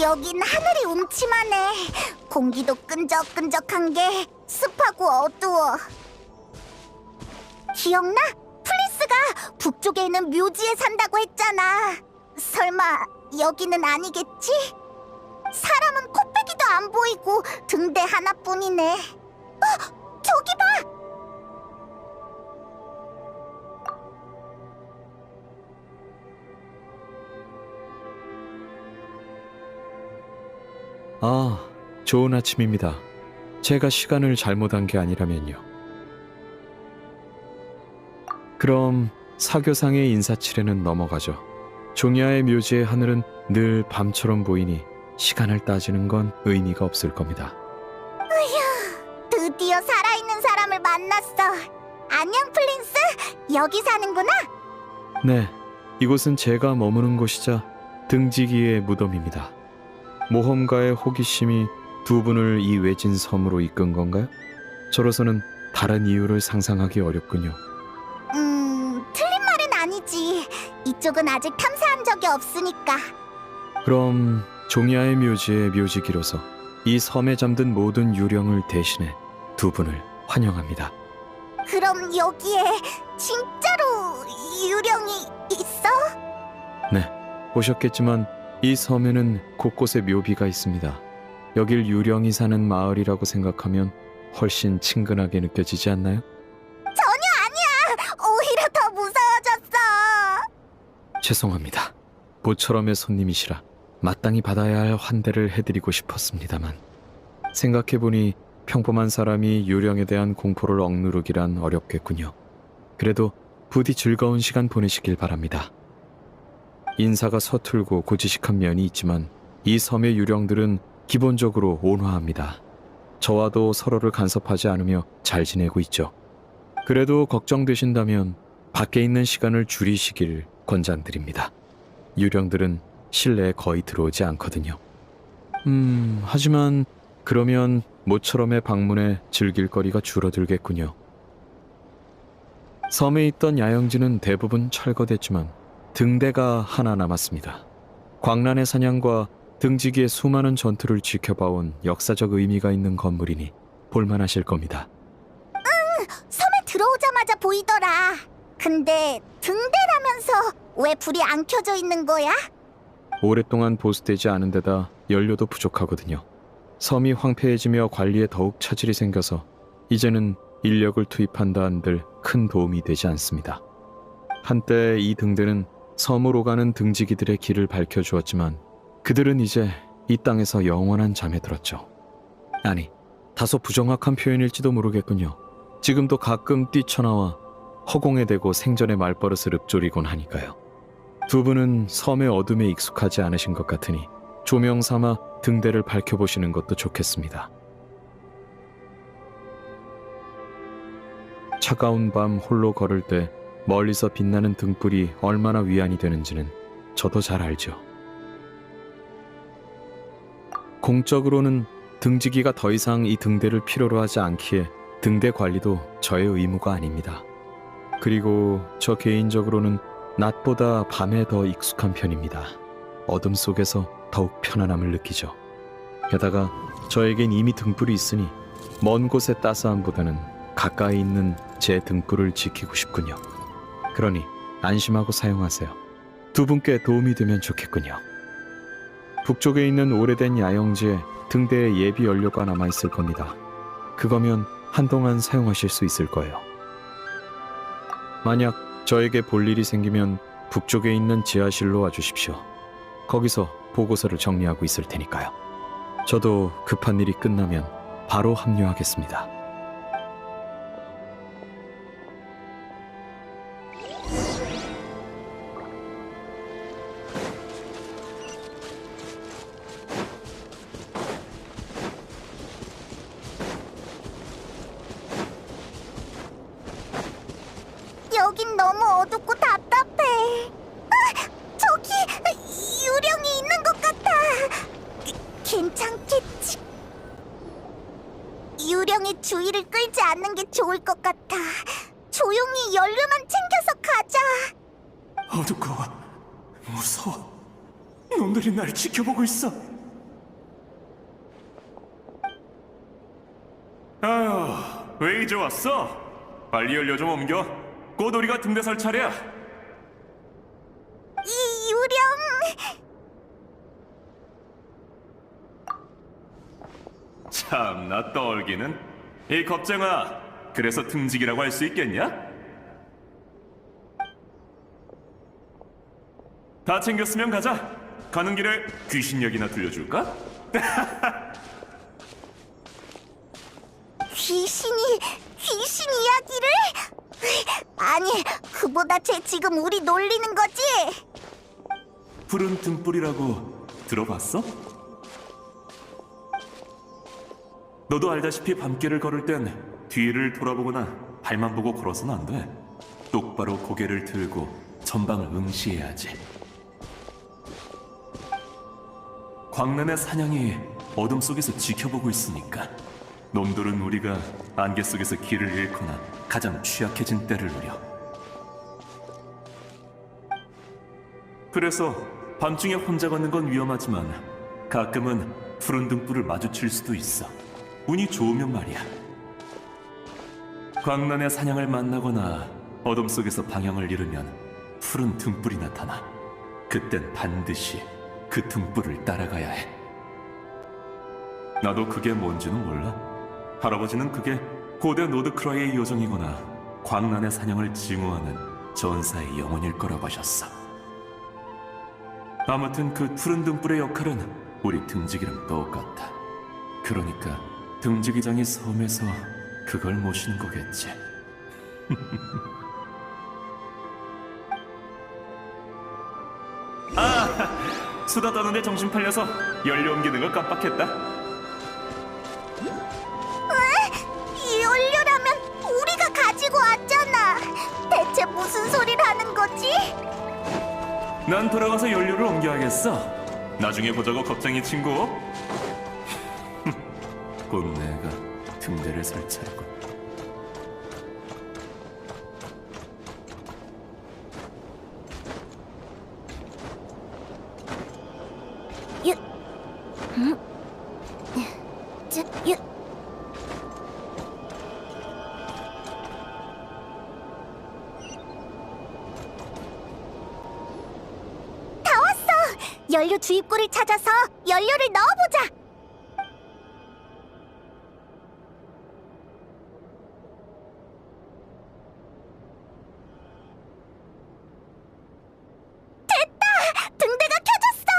여긴 하늘이 음침하네. 공기도 끈적끈적한 게 습하고 어두워. 기억나? 플리스가 북쪽에 있는 묘지에 산다고 했잖아. 설마 여기는 아니겠지? 사람은 코빼기도 안 보이고 등대 하나뿐이네. 저기 봐! 아, 좋은 아침입니다. 제가 시간을 잘못한 게 아니라면요. 그럼 사교상의 인사치레는 넘어가죠. 종야의 묘지의 하늘은 늘 밤처럼 보이니 시간을 따지는 건 의미가 없을 겁니다. 드디어 살아있는 사람을 만났어. 안녕, 플린스. 여기 사는구나. 네, 이곳은 제가 머무는 곳이자 등지기의 무덤입니다. 모험가의 호기심이 두 분을 이 외진 섬으로 이끈 건가요? 저로서는 다른 이유를 상상하기 어렵군요. 틀린 말은 아니지. 이쪽은 아직 탐사한 적이 없으니까. 그럼 종야의 묘지의 묘지기로서 이 섬에 잠든 모든 유령을 대신해 두 분을 환영합니다. 그럼 여기에 진짜로 유령이 있어? 네, 보셨겠지만 이 섬에는 곳곳에 묘비가 있습니다. 여길 유령이 사는 마을이라고 생각하면 훨씬 친근하게 느껴지지 않나요? 전혀 아니야. 오히려 더 무서워졌어. 죄송합니다. 모처럼의 손님이시라 마땅히 받아야 할 환대를 해드리고 싶었습니다만 생각해보니 평범한 사람이 유령에 대한 공포를 억누르기란 어렵겠군요. 그래도 부디 즐거운 시간 보내시길 바랍니다. 인사가 서툴고 고지식한 면이 있지만 이 섬의 유령들은 기본적으로 온화합니다. 저와도 서로를 간섭하지 않으며 잘 지내고 있죠. 그래도 걱정되신다면 밖에 있는 시간을 줄이시길 권장드립니다. 유령들은 실내에 거의 들어오지 않거든요. 하지만 그러면 모처럼의 방문에 즐길 거리가 줄어들겠군요. 섬에 있던 야영지는 대부분 철거됐지만 등대가 하나 남았습니다. 광란의 사냥과 등지기의 수많은 전투를 지켜봐온 역사적 의미가 있는 건물이니 볼만하실 겁니다. 섬에 들어오자마자 보이더라. 근데 등대라면서 왜 불이 안 켜져 있는 거야? 오랫동안 보수되지 않은 데다 연료도 부족하거든요. 섬이 황폐해지며 관리에 더욱 차질이 생겨서 이제는 인력을 투입한다 한들 큰 도움이 되지 않습니다. 한때 이 등대는 섬으로 오가는 등지기들의 길을 밝혀주었지만 그들은 이제 이 땅에서 영원한 잠에 들었죠. 아니, 다소 부정확한 표현일지도 모르겠군요. 지금도 가끔 뛰쳐나와 허공에 대고 생전의 말버릇을 읊조리곤 하니까요. 두 분은 섬의 어둠에 익숙하지 않으신 것 같으니 조명 삼아 등대를 밝혀보시는 것도 좋겠습니다. 차가운 밤 홀로 걸을 때 멀리서 빛나는 등불이 얼마나 위안이 되는지는 저도 잘 알죠. 공적으로는 등지기가 더 이상 이 등대를 필요로 하지 않기에 등대 관리도 저의 의무가 아닙니다. 그리고 저 개인적으로는 낮보다 밤에 더 익숙한 편입니다. 어둠 속에서 더욱 편안함을 느끼죠. 게다가 저에겐 이미 등불이 있으니 먼 곳의 따스함보다는 가까이 있는 제 등불을 지키고 싶군요. 그러니 안심하고 사용하세요. 두 분께 도움이 되면 좋겠군요. 북쪽에 있는 오래된 야영지에 등대에 예비 연료가 남아있을 겁니다. 그거면 한동안 사용하실 수 있을 거예요. 만약 저에게 볼 일이 생기면 북쪽에 있는 지하실로 와주십시오. 거기서 보고서를 정리하고 있을 테니까요. 저도 급한 일이 끝나면 바로 합류하겠습니다. 여긴 너무 어둡고 답답해. 저기 유령이 있는 것 같아. 괜찮겠지? 유령의 주의를 끌지 않는 게 좋을 것 같아. 조용히 연료만 챙겨서 가자. 어둡고 무서워. 놈들이 날 지켜보고 있어. 그래 이제 왔어. 빨리 연료 좀 옮겨. 곧 우리가 등대 설 차례야. 이 유령. 참나 떨기는. 이 겁쟁아, 그래서 등직이라고 할 수 있겠냐? 다 챙겼으면 가자. 가는 길에 귀신 얘기나 들려줄까? 귀신 이야기를? 아니, 그보다 쟤 지금 우리 놀리는 거지? 푸른 등불이라고 들어봤어? 너도 알다시피 밤길을 걸을 땐 뒤를 돌아보거나 발만 보고 걸어서는 안 돼. 똑바로 고개를 들고 전방을 응시해야지. 광란의 사냥이 어둠 속에서 지켜보고 있으니까 놈들은 우리가 안개 속에서 길을 잃거나 가장 취약해진 때를 노려. 그래서 밤중에 혼자 걷는 건 위험하지만 가끔은 푸른 등불을 마주칠 수도 있어. 운이 좋으면 말이야. 광란의 사냥을 만나거나 어둠 속에서 방향을 잃으면 푸른 등불이 나타나. 그땐 반드시 그 등불을 따라가야 해. 나도 그게 뭔지는 몰라. 할아버지는 그게 고대 노드크라이의 요정이거나 광란의 사냥을 증오하는 전사의 영혼일 거라고 하셨어. 아무튼 그 푸른 등불의 역할은 우리 등지기랑 똑같아. 그러니까 등지기장이 섬에서 그걸 모시는 거겠지. 수다 떠는데 정신 팔려서 연료 옮기는 걸 깜빡했다. 이 연료라면 우리가 가지고 왔잖아. 대체 무슨 소리를 하는 거지? 난 돌아가서 연료를 옮겨야겠어. 나중에 보자고 겁쟁이 친구. 곧 내가 등대를 설 차례군. 다 왔어. 연료 주입구를 찾아서 연료를 넣어보자. 됐다. 등대가 켜졌어.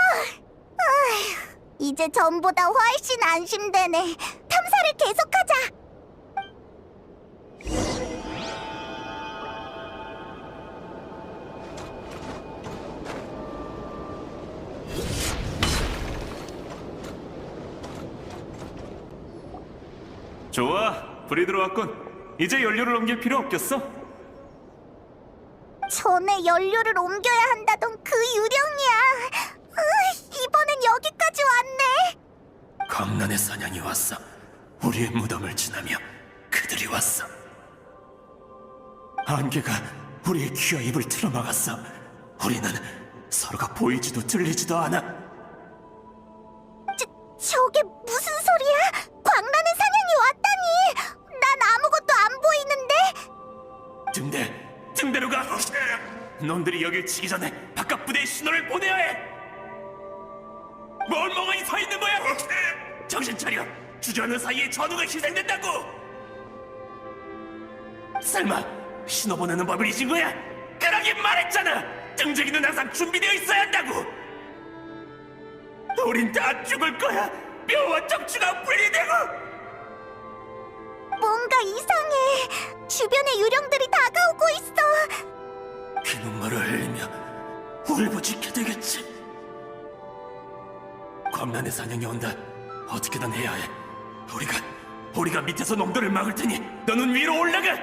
아휴, 이제 전보다 훨씬 안심되네. 탐사를 계속하자. 좋아, 불이 들어왔군. 이제 연료를 옮길 필요 없겠어. 전에 연료를 옮겨야 한다던 그 유령이야. 이번엔 여기까지 왔네. 광란의 사냥이 왔어. 우리의 무덤을 지나며 그들이 왔어. 안개가 우리의 귀와 입을 틀어막았어. 우리는 서로가 보이지도 들리지도 않아. 저게 무슨 소리야? 광란의 사냥이 왔다니. 난 아무것도 안 보이는데. 등대로 가. 놈들이 여길 치기 전에 바깥 부대에 신호를 보내야 해. 뭘 멍하니 서 있는 거야? 정신 차려. 주저하는 사이에 전우가 희생된다고. 설마 신호 보내는 법을 잊은 거야? 그러긴 말했잖아. 등지기는 항상 준비되어 있어야 한다고. 우린 다 죽을 거야. 뼈와 척추가 분리되고. 뭔가 이상해. 주변에 유령들이 다가오고 있어. 피눈물을 흘리며 울부짖게 되겠지. 광란의 사냥이 온다. 어떻게든 해야 해. 우리가 밑에서 놈들을 막을 테니 너는 위로 올라가.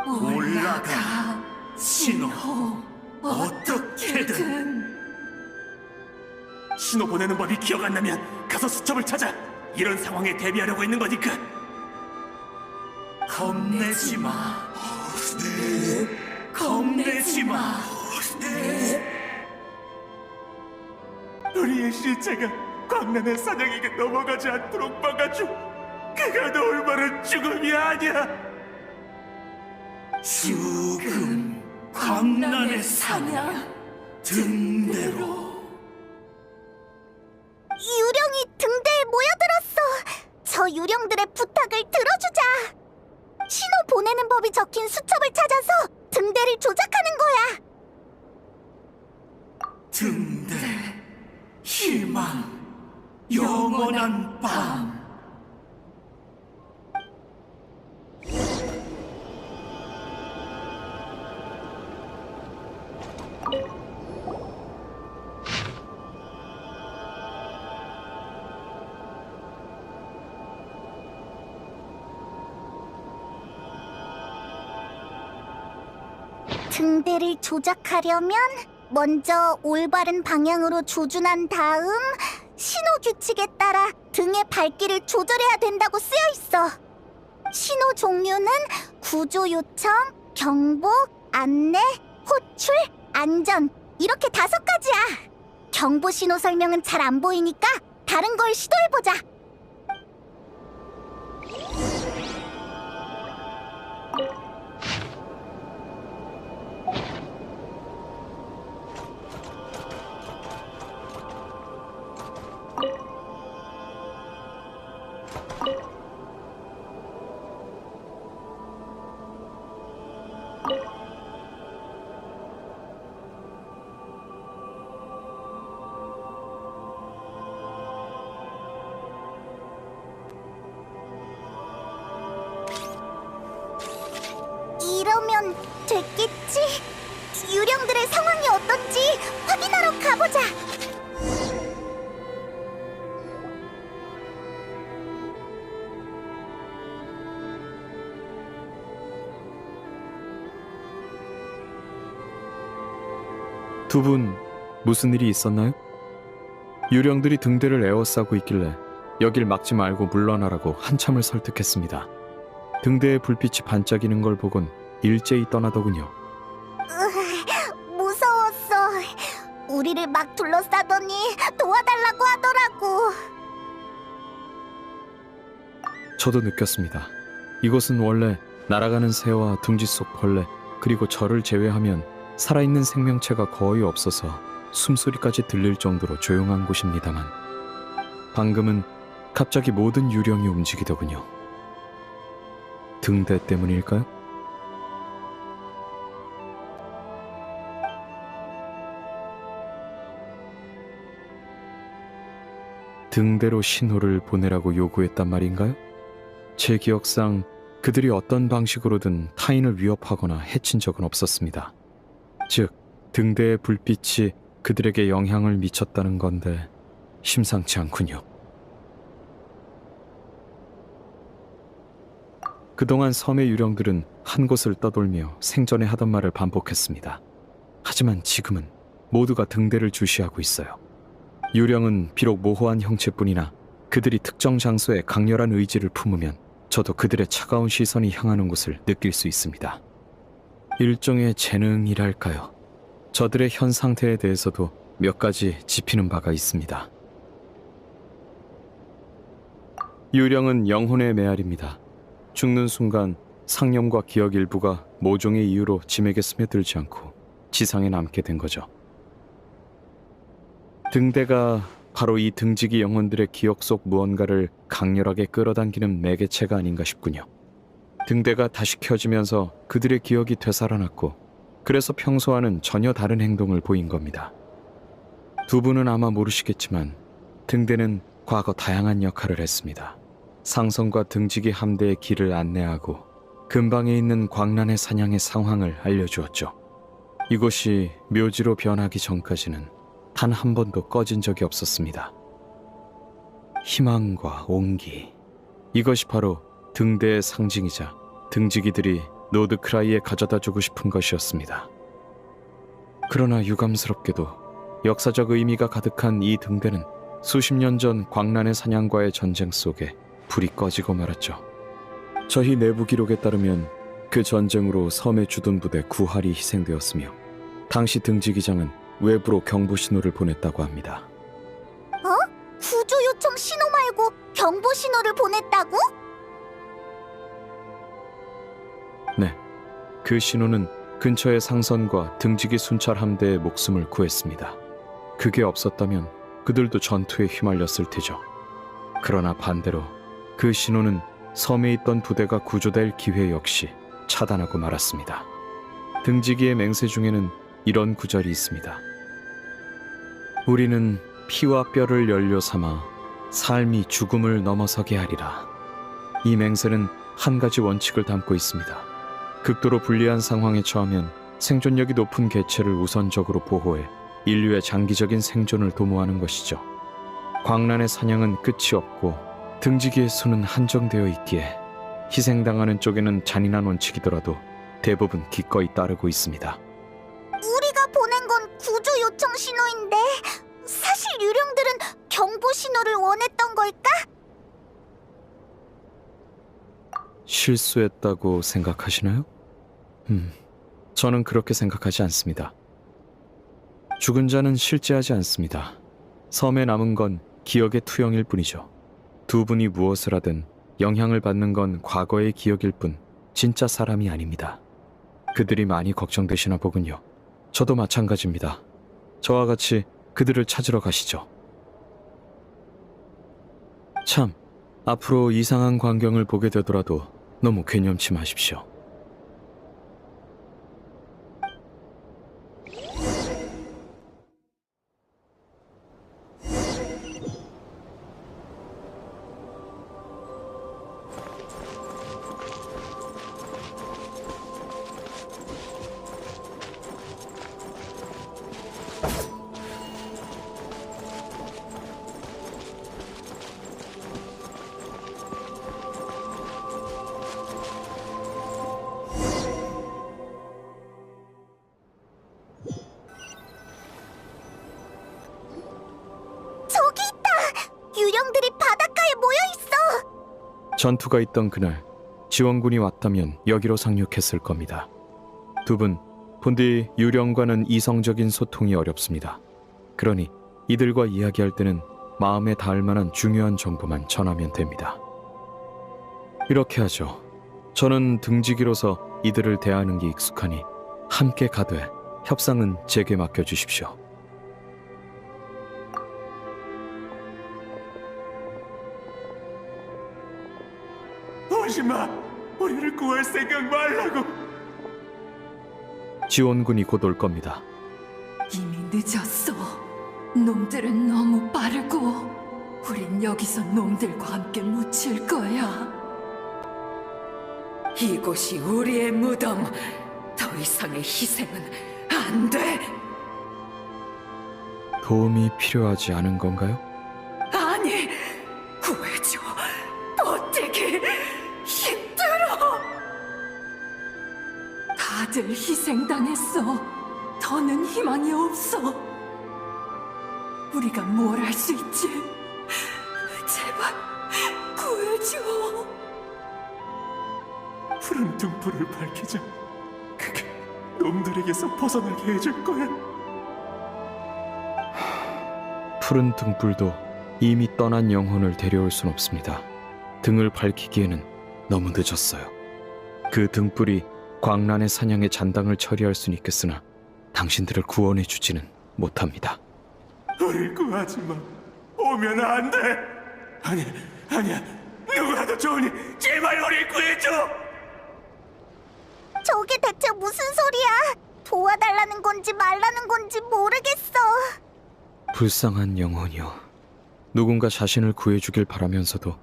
올라가. 신호. 어떻게든. 신호 보내는 법이 기억 안 나면 가서 수첩을 찾아. 이런 상황에 대비하려고 있는 거니까. 겁내지 마. 겁내지 마. 우리의 시체가 광란의 사냥에게 넘어가지 않도록 막아줘. 그 걔가 너 얼마나 죽음이 아니야. 죽음 광란의 사냥 등대로. 유령이 등대에 모여들었어. 저 유령들의 부탁을 들어주자. 신호 보내는 법이 적힌 수첩을 찾아서 등대를 조작하는 거야. 등대 희망 영원한 밤. 등대를 조작하려면 먼저 올바른 방향으로 조준한 다음 신호 규칙에 따라 등의 밝기를 조절해야 된다고 쓰여 있어. 신호 종류는 구조 요청, 경보, 안내, 호출, 안전 이렇게 5가지야. 경보 신호 설명은 잘 안 보이니까 다른 걸 시도해보자. 이러면 됐겠지? 유령들의 상황이 어떤지 확인하러 가보자. 두 분 무슨 일이 있었나요? 유령들이 등대를 에워싸고 있길래 여길 막지 말고 물러나라고 한참을 설득했습니다. 등대에 불빛이 반짝이는 걸 보곤 일제히 떠나더군요. 무서웠어. 우리를 막 둘러싸더니 도와달라고 하더라고. 저도 느꼈습니다. 이곳은 원래 날아가는 새와 둥지 속 벌레 그리고 저를 제외하면 살아있는 생명체가 거의 없어서 숨소리까지 들릴 정도로 조용한 곳입니다만 방금은 갑자기 모든 유령이 움직이더군요. 등대 때문일까요? 등대로 신호를 보내라고 요구했단 말인가요? 제 기억상 그들이 어떤 방식으로든 타인을 위협하거나 해친 적은 없었습니다. 즉, 등대의 불빛이 그들에게 영향을 미쳤다는 건데 심상치 않군요. 그동안 섬의 유령들은 한 곳을 떠돌며 생전에 하던 말을 반복했습니다. 하지만 지금은 모두가 등대를 주시하고 있어요. 유령은 비록 모호한 형체뿐이나 그들이 특정 장소에 강렬한 의지를 품으면 저도 그들의 차가운 시선이 향하는 곳을 느낄 수 있습니다. 일종의 재능이랄까요. 저들의 현 상태에 대해서도 몇 가지 짚이는 바가 있습니다. 유령은 영혼의 메아리입니다. 죽는 순간 상념과 기억 일부가 모종의 이유로 짐에게 스며들지 않고 지상에 남게 된 거죠. 등대가 바로 이 등지기 영혼들의 기억 속 무언가를 강렬하게 끌어당기는 매개체가 아닌가 싶군요. 등대가 다시 켜지면서 그들의 기억이 되살아났고 그래서 평소와는 전혀 다른 행동을 보인 겁니다. 두 분은 아마 모르시겠지만 등대는 과거 다양한 역할을 했습니다. 상성과 등지기 함대의 길을 안내하고 근방에 있는 광란의 사냥의 상황을 알려주었죠. 이곳이 묘지로 변하기 전까지는 단 한 번도 꺼진 적이 없었습니다. 희망과 온기, 이것이 바로 등대의 상징이자 등지기들이 노드크라이에 가져다주고 싶은 것이었습니다. 그러나 유감스럽게도 역사적 의미가 가득한 이 등대는 수십 년 전 광란의 사냥과의 전쟁 속에 불이 꺼지고 말았죠. 저희 내부 기록에 따르면 그 전쟁으로 섬에 주둔 부대 9할이 희생되었으며 당시 등지기장은 외부로 경보 신호를 보냈다고 합니다. 구조 요청 신호 말고 경보 신호를 보냈다고? 그 신호는 근처의 상선과 등지기 순찰 함대의 목숨을 구했습니다. 그게 없었다면 그들도 전투에 휘말렸을 테죠. 그러나 반대로 그 신호는 섬에 있던 부대가 구조될 기회 역시 차단하고 말았습니다. 등지기의 맹세 중에는 이런 구절이 있습니다. 우리는 피와 뼈를 연료 삼아 삶이 죽음을 넘어서게 하리라. 이 맹세는 한 가지 원칙을 담고 있습니다. 극도로 불리한 상황에 처하면 생존력이 높은 개체를 우선적으로 보호해 인류의 장기적인 생존을 도모하는 것이죠. 광란의 사냥은 끝이 없고 등지기의 수는 한정되어 있기에 희생당하는 쪽에는 잔인한 원칙이더라도 대부분 기꺼이 따르고 있습니다. 우리가 보낸 건 구조 요청 신호인데 사실 유령들은 경보 신호를 원했던 걸까? 실수했다고 생각하시나요? 저는 그렇게 생각하지 않습니다. 죽은 자는 실제하지 않습니다. 섬에 남은 건 기억의 투영일 뿐이죠. 두 분이 무엇을 하든 영향을 받는 건 과거의 기억일 뿐 진짜 사람이 아닙니다. 그들이 많이 걱정되시나 보군요. 저도 마찬가지입니다. 저와 같이 그들을 찾으러 가시죠. 참, 앞으로 이상한 광경을 보게 되더라도 너무 괴념치 마십시오. 저기 있다! 유령들이 바닷가에 모여있어! 전투가 있던 그날 지원군이 왔다면 여기로 상륙했을 겁니다. 두 분 본디 유령과는 이성적인 소통이 어렵습니다. 그러니 이들과 이야기할 때는 마음에 닿을 만한 중요한 정보만 전하면 됩니다. 이렇게 하죠. 저는 등지기로서 이들을 대하는 게 익숙하니 함께 가되 협상은 제게 맡겨주십시오. 오지마! 우리를 구할 생각 말라고! 지원군이 곧 올 겁니다. 이미 늦었어. 놈들은 너무 빠르고 우린 여기서 놈들과 함께 묻힐 거야. 이곳이 우리의 무덤. 더 이상의 희생은 안 돼. 도움이 필요하지 않은 건가요? 아니, 구해줘. 버티기 힘들어. 다들 희생당했어. 더는 희망이 없어. 우리가 뭘 할 수 있지? 제발 구해줘. 푸른 등불을 밝히자. 그게 놈들에게서 벗어나게 해줄 거야. 푸른 등불도 이미 떠난 영혼을 데려올 순 없습니다. 등을 밝히기에는 너무 늦었어요. 그 등불이 광란의 사냥의 잔당을 처리할 수는 있겠으나 당신들을 구원해 주지는 못합니다. 우릴 구하지 마. 오면 안 돼. 아니야. 누구라도 좋으니 제발 우릴 구해줘. 저게 대체 무슨 소리야? 도와달라는 건지 말라는 건지 모르겠어. 불쌍한 영혼이요. 누군가 자신을 구해주길 바라면서도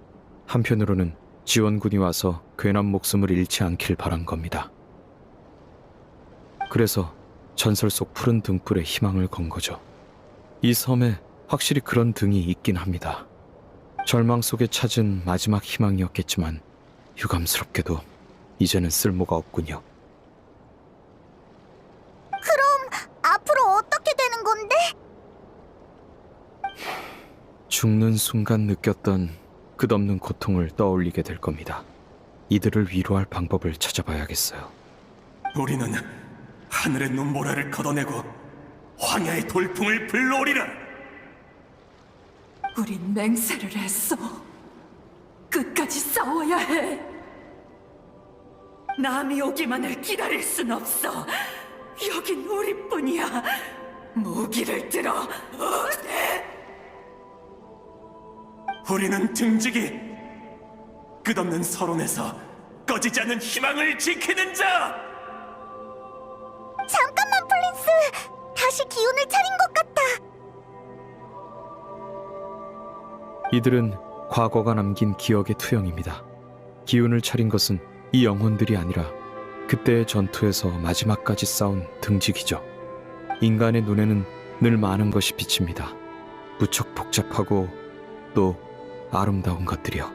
한편으로는 지원군이 와서 괜한 목숨을 잃지 않길 바란 겁니다. 그래서 전설 속 푸른 등불에 희망을 건 거죠. 이 섬에 확실히 그런 등이 있긴 합니다. 절망 속에 찾은 마지막 희망이었겠지만 유감스럽게도 이제는 쓸모가 없군요. 그럼 앞으로 어떻게 되는 건데? 죽는 순간 느꼈던 끝없는 고통을 떠올리게 될 겁니다. 이들을 위로할 방법을 찾아봐야겠어요. 우리는 하늘의 눈보라를 걷어내고 황야의 돌풍을 불러오리라. 우린 맹세를 했어. 끝까지 싸워야 해. 남이 오기만을 기다릴 순 없어. 여긴 우리뿐이야. 무기를 들어. 우리는 등지기 끝없는 서론에서 꺼지지 않는 희망을 지키는 자. 잠깐만, 플린스! 다시 기운을 차린 것 같아! 이들은 과거가 남긴 기억의 투영입니다. 기운을 차린 것은 이 영혼들이 아니라 그때의 전투에서 마지막까지 싸운 등지기죠. 인간의 눈에는 늘 많은 것이 비칩니다. 무척 복잡하고 또 아름다운 것들이요.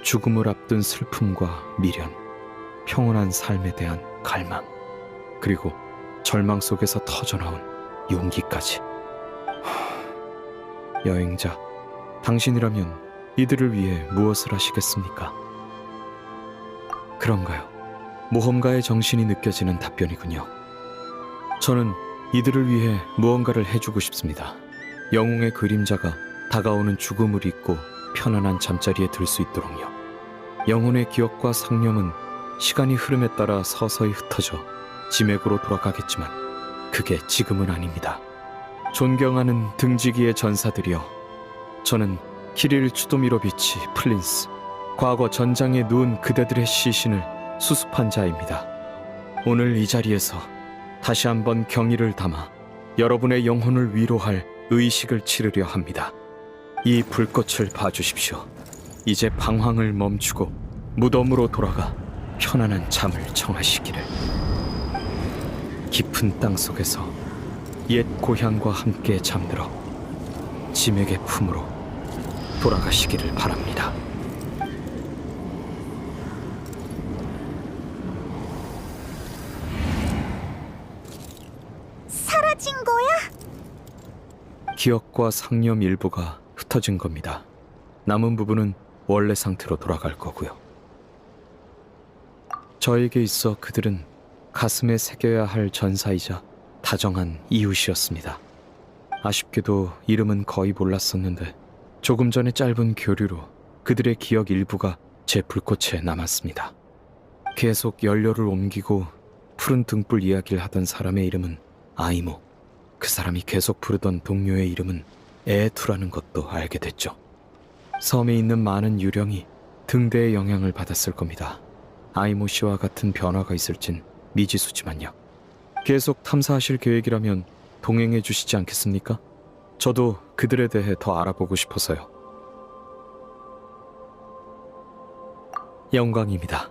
죽음을 앞둔 슬픔과 미련, 평온한 삶에 대한 갈망, 그리고 절망 속에서 터져나온 용기까지. 여행자, 당신이라면 이들을 위해 무엇을 하시겠습니까? 그런가요? 모험가의 정신이 느껴지는 답변이군요. 저는 이들을 위해 무언가를 해주고 싶습니다. 영웅의 그림자가 다가오는 죽음을 잊고 편안한 잠자리에 들 수 있도록요. 영혼의 기억과 상념은 시간이 흐름에 따라 서서히 흩어져 지맥으로 돌아가겠지만 그게 지금은 아닙니다. 존경하는 등지기의 전사들이여, 저는 키릴 추도미로비치 플린스, 과거 전장에 누운 그대들의 시신을 수습한 자입니다. 오늘 이 자리에서 다시 한번 경의를 담아 여러분의 영혼을 위로할 의식을 치르려 합니다. 이 불꽃을 봐주십시오. 이제 방황을 멈추고 무덤으로 돌아가 편안한 잠을 청하시기를. 깊은 땅 속에서 옛 고향과 함께 잠들어 지맥의 품으로 돌아가시기를 바랍니다. 사라진 거야? 기억과 상념 일부가 흩어진 겁니다. 남은 부분은 원래 상태로 돌아갈 거고요. 저에게 있어 그들은 가슴에 새겨야 할 전사이자 다정한 이웃이었습니다. 아쉽게도 이름은 거의 몰랐었는데 조금 전의 짧은 교류로 그들의 기억 일부가 제 불꽃에 남았습니다. 계속 연료를 옮기고 푸른 등불 이야기를 하던 사람의 이름은 아이모, 그 사람이 계속 부르던 동료의 이름은 에투라는 것도 알게 됐죠. 섬에 있는 많은 유령이 등대의 영향을 받았을 겁니다. 아이모 씨와 같은 변화가 있을진 미지수지만요. 계속 탐사하실 계획이라면 동행해 주시지 않겠습니까? 저도 그들에 대해 더 알아보고 싶어서요. 영광입니다.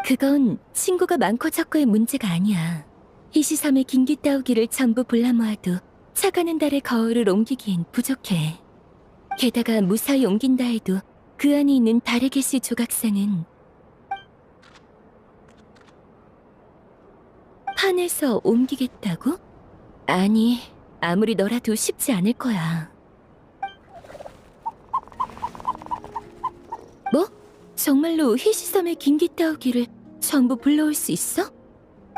그건 친구가 많고 적고의 문제가 아니야. 희시섬의 긴기 따오기를 전부 불러 모아도 차가는 달의 거울을 옮기기엔 부족해. 게다가 무사히 옮긴다 해도 그 안에 있는 달의 개시 조각상은 판에서 옮기겠다고? 아니, 아무리 너라도 쉽지 않을 거야. 뭐? 정말로 희시섬의 긴기 따오기를 전부 불러올 수 있어?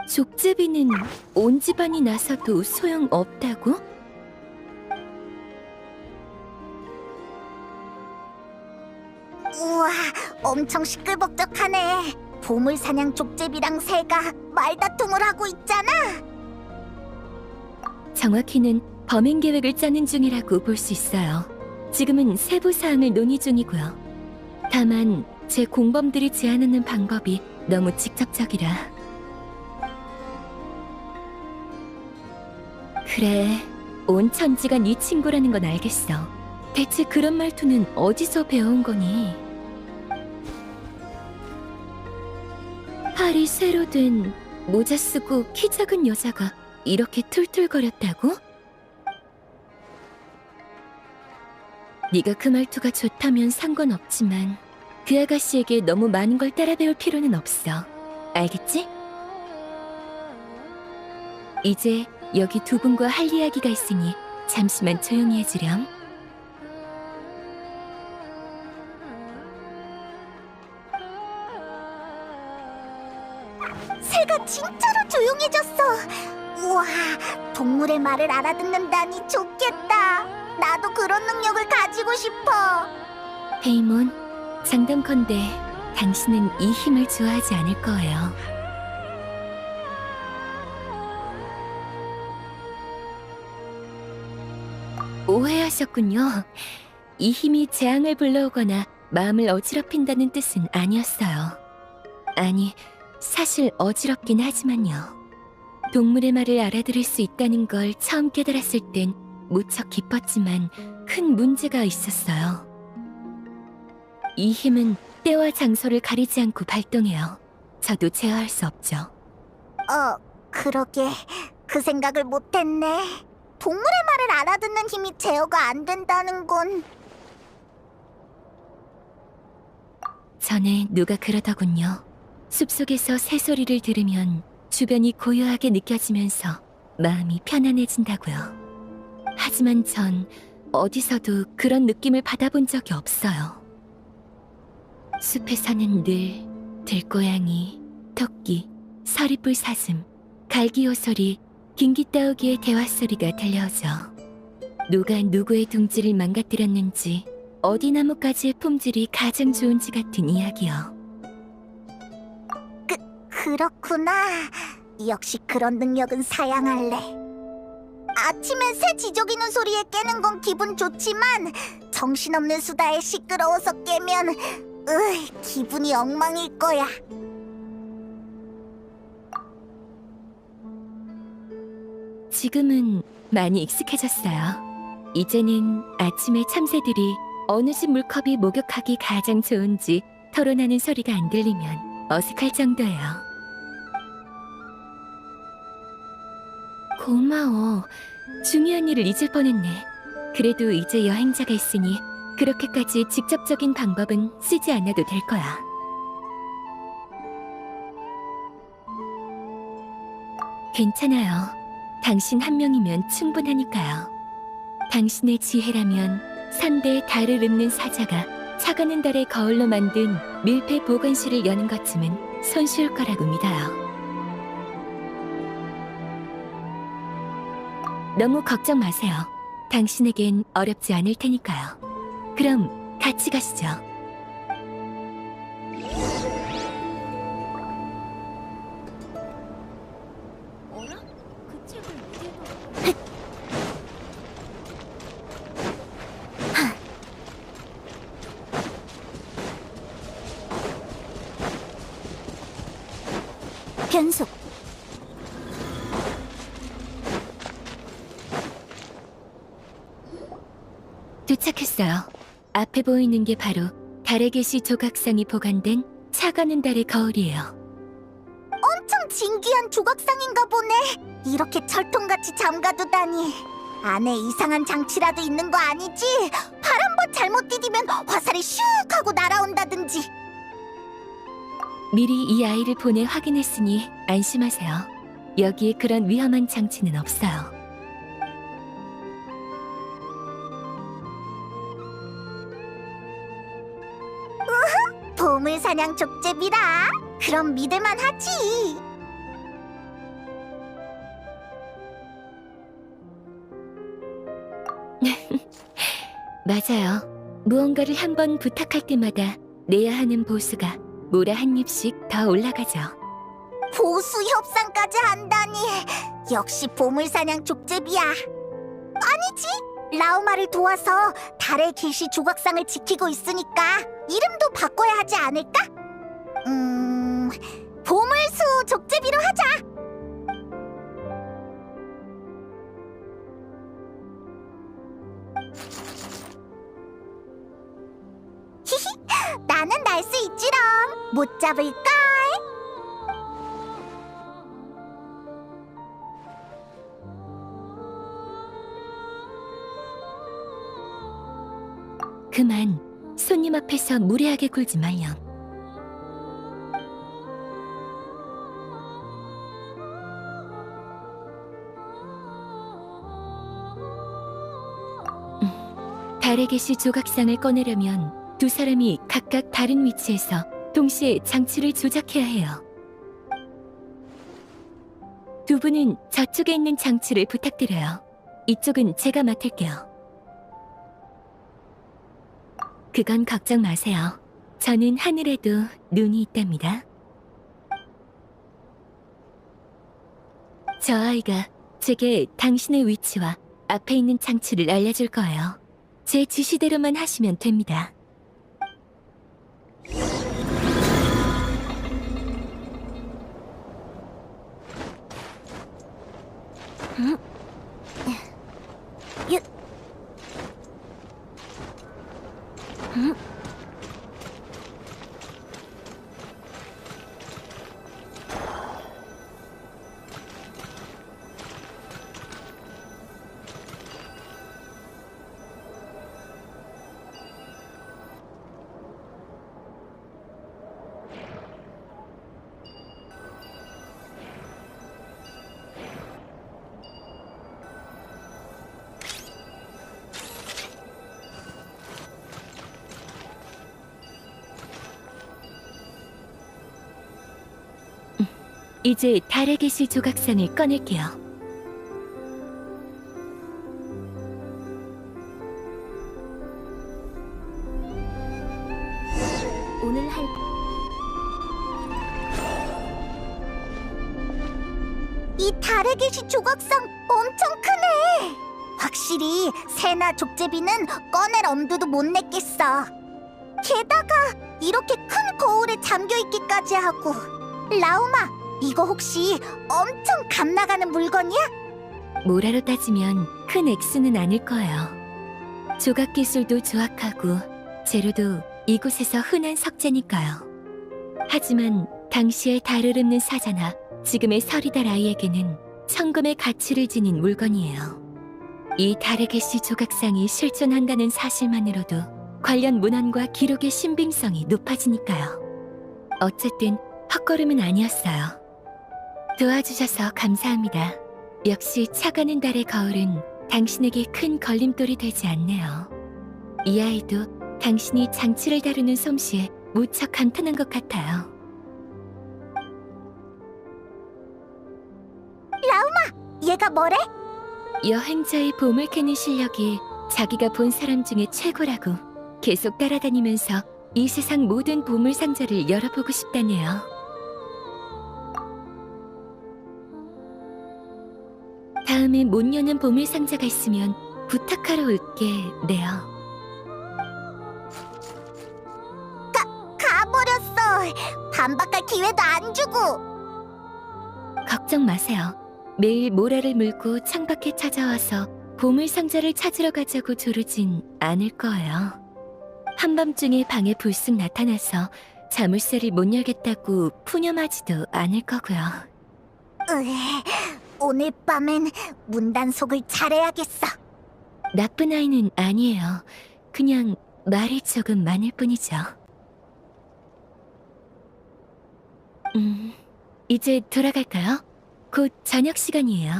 족제비는 온 집안이 나서도 소용없다고? 우와, 엄청 시끌벅적하네. 보물사냥 족제비랑 새가 말다툼을 하고 있잖아. 정확히는 범행 계획을 짜는 중이라고 볼 수 있어요. 지금은 세부 사항을 논의 중이고요. 다만 제 공범들이 제안하는 방법이 너무 직접적이라. 그래, 온 천지가 네 친구라는 건 알겠어. 대체 그런 말투는 어디서 배워온 거니? 팔이 새로 된 모자 쓰고 키 작은 여자가 이렇게 툴툴거렸다고? 네가 그 말투가 좋다면 상관없지만 그 아가씨에게 너무 많은 걸 따라 배울 필요는 없어. 알겠지? 이제 여기 두 분과 할 이야기가 있으니 잠시만 조용히 해주렴. 새가 진짜로 조용해졌어. 우와, 동물의 말을 알아듣는다니 좋겠다. 나도 그런 능력을 가지고 싶어. 페이몬, 장담컨대 당신은 이 힘을 좋아하지 않을 거예요. 오해하셨군요. 이 힘이 재앙을 불러오거나 마음을 어지럽힌다는 뜻은 아니었어요. 아니, 사실 어지럽긴 하지만요. 동물의 말을 알아들을 수 있다는 걸 처음 깨달았을 땐 무척 기뻤지만 큰 문제가 있었어요. 이 힘은 때와 장소를 가리지 않고 발동해요. 저도 제어할 수 없죠. 그러게. 그 생각을 못했네. 동물의 말을 알아듣는 힘이 제어가 안 된다는 건... 전에 누가 그러더군요. 숲속에서 새소리를 들으면 주변이 고요하게 느껴지면서 마음이 편안해진다고요. 하지만 전 어디서도 그런 느낌을 받아본 적이 없어요. 숲에서는 늘 들고양이, 토끼, 서리뿔 사슴, 갈기호 소리, 긴깃다우기의 대화 소리가 들려오죠. 누가 누구의 둥지를 망가뜨렸는지, 어디 나무까지의 품질이 가장 좋은지 같은 이야기요. 그렇구나. 역시 그런 능력은 사양할래. 아침에 새 지저귀는 소리에 깨는 건 기분 좋지만 정신없는 수다에 시끄러워서 깨면 기분이 엉망일 거야. 지금은 많이 익숙해졌어요. 이제는 아침에 참새들이 어느 집 물컵이 목욕하기 가장 좋은지 토론하는 소리가 안 들리면 어색할 정도예요. 고마워. 중요한 일을 잊을 뻔했네. 그래도 이제 여행자가 있으니 그렇게까지 직접적인 방법은 쓰지 않아도 될 거야. 괜찮아요. 당신 한 명이면 충분하니까요. 당신의 지혜라면 산대에 달을 읊는 사자가 차가는 달의 거울로 만든 밀폐 보관실을 여는 것쯤은 손쉬울 거라고 믿어요. 너무 걱정 마세요. 당신에겐 어렵지 않을 테니까요. 그럼 같이 가시죠. 어라? 그 책을 어디에 봐? 변속. 도착했어요. 앞에 보이는 게 바로 달의 계시 조각상이 보관된 차가는 달의 거울이에요. 엄청 진귀한 조각상인가 보네. 이렇게 철통같이 잠가두다니. 안에 이상한 장치라도 있는 거 아니지? 발 한 번 잘못 디디면 화살이 슉 하고 날아온다든지. 미리 이 아이를 보내 확인했으니 안심하세요. 여기에 그런 위험한 장치는 없어요. 보물사냥 족제비라. 그럼 믿을만 하지. 맞아요. 무언가를 한 번 부탁할 때마다 내야 하는 보수가 모라 한 입씩 더 올라가죠. 보수 협상까지 한다니. 역시 보물사냥 족제비야. 아니지. 라우마를 도와서 달의 계시 조각상을 지키고 있으니까 이름도 바꿔야 하지 않을까? 보물수 족제비로 하자. 히히, 나는 날 수 있지롱. 못 잡을걸. 그만 손님 앞에서 무례하게 굴지 말렴. 달의 계시 조각상을 꺼내려면 두 사람이 각각 다른 위치에서 동시에 장치를 조작해야 해요. 두 분은 저쪽에 있는 장치를 부탁드려요. 이쪽은 제가 맡을게요. 그건 걱정 마세요. 저는 하늘에도 눈이 있답니다. 저 아이가 제게 당신의 위치와 앞에 있는 장치를 알려줄 거예요. 제 지시대로만 하시면 됩니다. 이제 달의 계시 조각상을 꺼낼게요. 오늘 할 이 달의 계시 조각상 엄청 크네. 확실히 새나 족제비는 꺼낼 엄두도 못 냈겠어. 게다가 이렇게 큰 거울에 잠겨있기까지 하고. 라우마, 이거 혹시 엄청 값 나가는 물건이야? 모라로 따지면 큰 액수는 아닐 거예요. 조각 기술도 조악하고 재료도 이곳에서 흔한 석재니까요. 하지만 당시의 달을 읊는 사자나 지금의 서리달 아이에게는 천금의 가치를 지닌 물건이에요. 이 달의 계시 조각상이 실존한다는 사실만으로도 관련 문헌과 기록의 신빙성이 높아지니까요. 어쨌든 헛걸음은 아니었어요. 도와주셔서 감사합니다. 역시 차가는 달의 거울은 당신에게 큰 걸림돌이 되지 않네요. 이 아이도 당신이 장치를 다루는 솜씨에 무척 감탄한 것 같아요. 얘가 뭐래? 여행자의 봄을 캐는 실력이 자기가 본 사람 중에 최고라고 계속 따라다니면서 이 세상 모든 보물 상자를 열어보고 싶다네요. 다음에 못 여는 보물 상자가 있으면 부탁하러 올게, 네요. 가버렸어. 반박할 기회도 안 주고. 걱정 마세요. 매일 모라를 물고 창밖에 찾아와서 보물 상자를 찾으러 가자고 조르진 않을 거예요. 한밤중에 방에 불쑥 나타나서 자물쇠를 못 열겠다고 푸념하지도 않을 거고요. 오늘 밤엔 문단속을 잘해야겠어. 나쁜 아이는 아니에요. 그냥 말이 조금 많을 뿐이죠. 이제 돌아갈까요? 곧 저녁 시간이에요.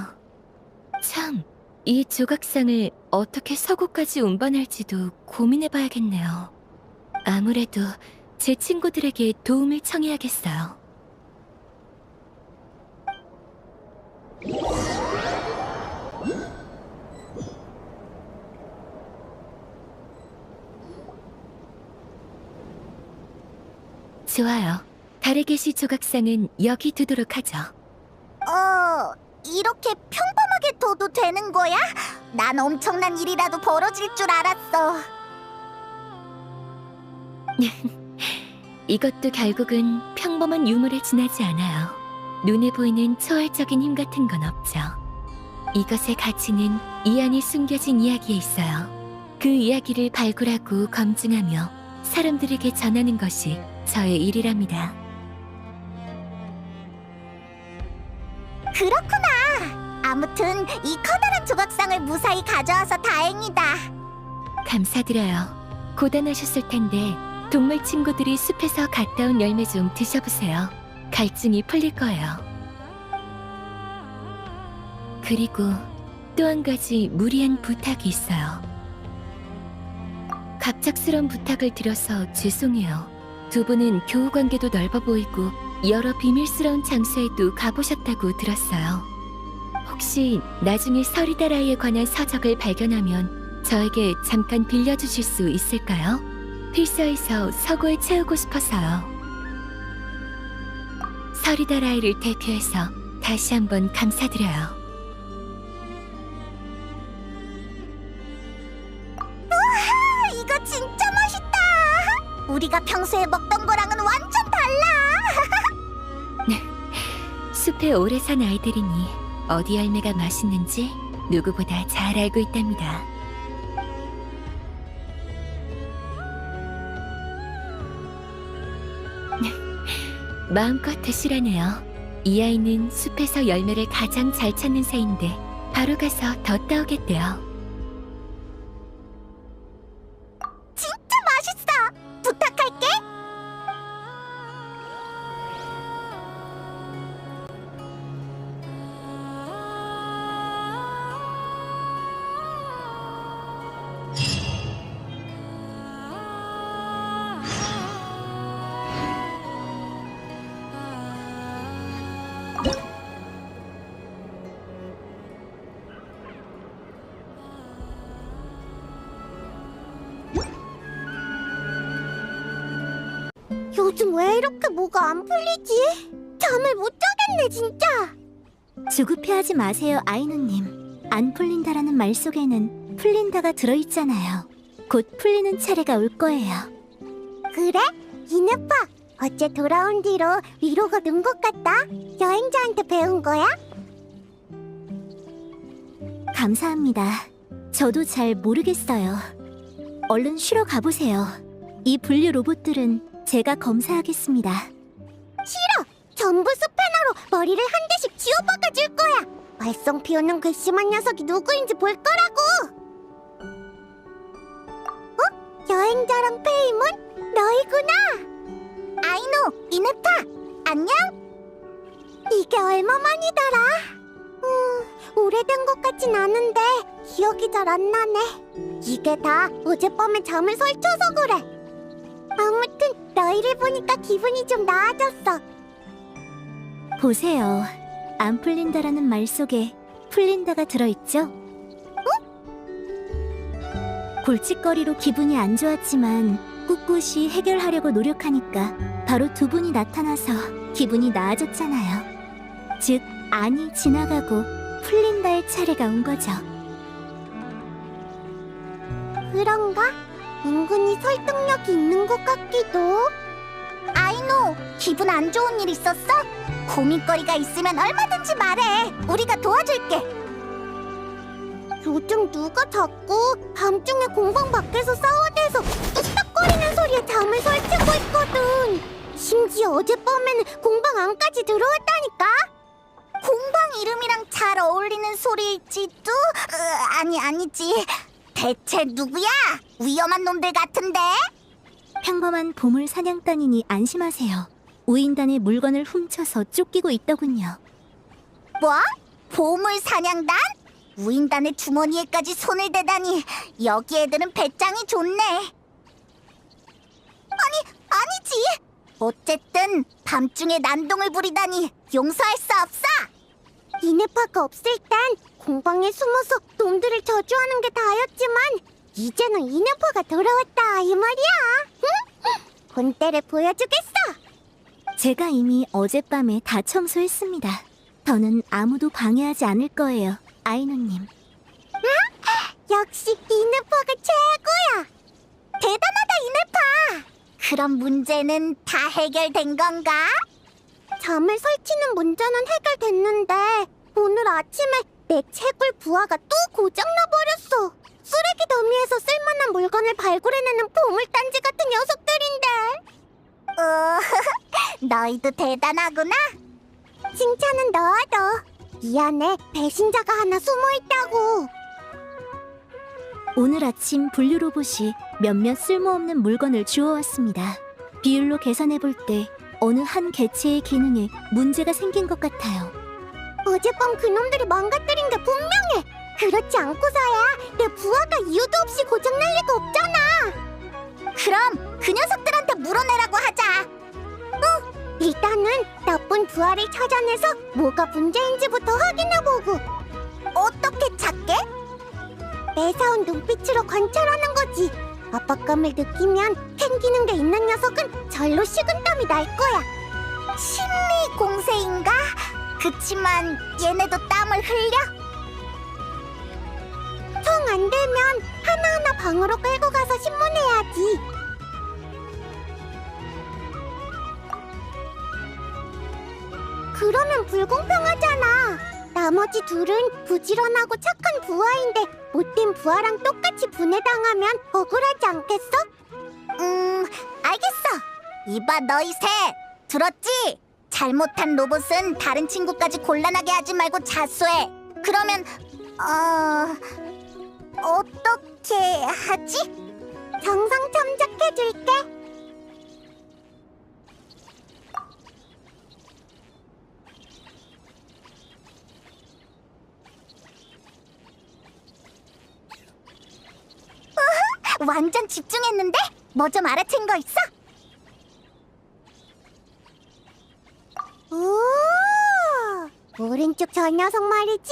참, 이 조각상을 어떻게 서구까지 운반할지도 고민해봐야겠네요. 아무래도 제 친구들에게 도움을 청해야겠어요. 좋아요. 달의 계시 조각상은 여기 두도록 하죠. 이렇게 평범하게 둬도 되는 거야? 난 엄청난 일이라도 벌어질 줄 알았어. 이것도 결국은 평범한 유물에 지나지 않아요. 눈에 보이는 초월적인 힘 같은 건 없죠. 이것의 가치는 이 안에 숨겨진 이야기에 있어요. 그 이야기를 발굴하고 검증하며 사람들에게 전하는 것이 저의 일이랍니다. 그렇구나. 아무튼 이 커다란 조각상을 무사히 가져와서 다행이다. 감사드려요. 고단하셨을 텐데 동물 친구들이 숲에서 갔다 온 열매 좀 드셔보세요. 갈증이 풀릴 거예요. 그리고 또 한 가지 무리한 부탁이 있어요. 갑작스런 부탁을 드려서 죄송해요. 두 분은 교우 관계도 넓어 보이고 여러 비밀스러운 장소에도 가보셨다고 들었어요. 혹시 나중에 서리다라이에 관한 서적을 발견하면 저에게 잠깐 빌려주실 수 있을까요? 필서에서 서고에 채우고 싶어서요. 서리다라이를 대표해서 다시 한번 감사드려요. 이거 진짜 맛있다. 우리가 평소에 먹던 거랑은 완전 달라. 숲에 오래 산 아이들이니 어디 열매가 맛있는지 누구보다 잘 알고 있답니다. 마음껏 드시라네요. 이 아이는 숲에서 열매를 가장 잘 찾는 새인데 바로 가서 더 따오겠대요. 진짜 맛있어. 부탁할게. 요즘 왜 이렇게 뭐가 안 풀리지? 잠을 못 자겠네 진짜. 조급해하지 마세요, 아이누님. 안 풀린다라는 말 속에는 풀린다가 들어있잖아요. 곧 풀리는 차례가 올 거예요. 그래? 이네파 어째 돌아온 뒤로 위로가 는 것 같다. 여행자한테 배운 거야? 감사합니다. 저도 잘 모르겠어요. 얼른 쉬러 가보세요. 이 분류 로봇들은 제가 검사하겠습니다. 전부 스패너로 머리를 한 대씩 쥐어박아 줄 거야. 말썽 피우는 괘씸한 녀석이 누구인지 볼 거라고. 어? 여행자랑 페임은 너희구나. 아이노, 이네파, 안녕? 이게 얼마만이더라? 오래된 것 같진 않은데 기억이 잘 안 나네. 이게 다 어젯밤에 잠을 설쳐서 그래. 아무튼 너희를 보니까 기분이 좀 나아졌어. 보세요. 안 풀린다라는 말 속에 풀린다가 들어있죠? 골칫거리로 기분이 안 좋았지만 꿋꿋이 해결하려고 노력하니까 바로 두 분이 나타나서 기분이 나아졌잖아요. 즉, 안이 지나가고 풀린다의 차례가 온 거죠. 그런가? 은근히 설득력이 있는 것 같기도. 아이노, 기분 안 좋은 일 있었어? 고민거리가 있으면 얼마든지 말해. 우리가 도와줄게. 요즘 누가 자꾸 밤중에 공방 밖에서 싸워대서 뚝딱거리는 소리에 잠을 설치고 있거든. 심지어 어젯밤에는 공방 안까지 들어왔다니까. 공방 이름이랑 잘 어울리는 소리일지도? 아니지. 대체 누구야? 위험한 놈들 같은데? 평범한 보물 사냥단이니 안심하세요. 우인단의 물건을 훔쳐서 쫓기고 있더군요. 뭐? 보물 사냥단? 우인단의 주머니에까지 손을 대다니. 여기 애들은 배짱이 좋네. 아니지. 어쨌든 밤중에 난동을 부리다니 용서할 수 없어. 이네파가 없을 땐 공방에 숨어서 놈들을 저주하는 게 다였지만 이제는 이네파가 돌아왔다 이 말이야. 응? 본때를 보여주겠어. 제가 이미 어젯밤에 다 청소했습니다. 더는 아무도 방해하지 않을 거예요, 아이누님. 역시 이네파가 최고야. 대단하다 이네파. 그럼 문제는 다 해결된 건가? 잠을 설치는 문제는 해결됐는데 오늘 아침에 내 채굴 부하가 또 고장나 버렸어. 쓰레기 더미에서 쓸만한 물건을 발굴해내는 보물단지 같은 녀석들인데. 너희도 대단하구나. 칭찬은 너도. 이 안에 배신자가 하나 숨어있다고. 오늘 아침 분류 로봇이 몇몇 쓸모없는 물건을 주워왔습니다. 비율로 계산해볼 때 어느 한 개체의 기능에 문제가 생긴 것 같아요. 어젯밤 그놈들이 망가뜨린 게 분명해. 그렇지 않고서야 내 부하가 이유도 없이 고장날 리가 없잖아. 그럼 그 녀석들한테 물어내라고 하자. 일단은 나쁜 부하를 찾아내서 뭐가 문제인지부터 확인해보고. 어떻게 찾게? 매사운 눈빛으로 관찰하는 거지. 압박감을 느끼면 캥기는 게 있는 녀석은 절로 식은땀이 날 거야. 심리 공세인가? 그치만 얘네도 땀을 흘려? 통 안 되면 하나하나 방으로 끌고 가서 신문해야지. 그러면 불공평하잖아. 나머지 둘은 부지런하고 착한 부하인데 못된 부하랑 똑같이 분해당하면 억울하지 않겠어? 알겠어. 이봐 너희 셋, 들었지? 잘못한 로봇은 다른 친구까지 곤란하게 하지 말고 자수해. 그러면 어떻게 하지? 정상 참작해줄게. 완전 집중했는데? 뭐 좀 알아챈 거 있어? 오, 오른쪽 저 녀석 말이지?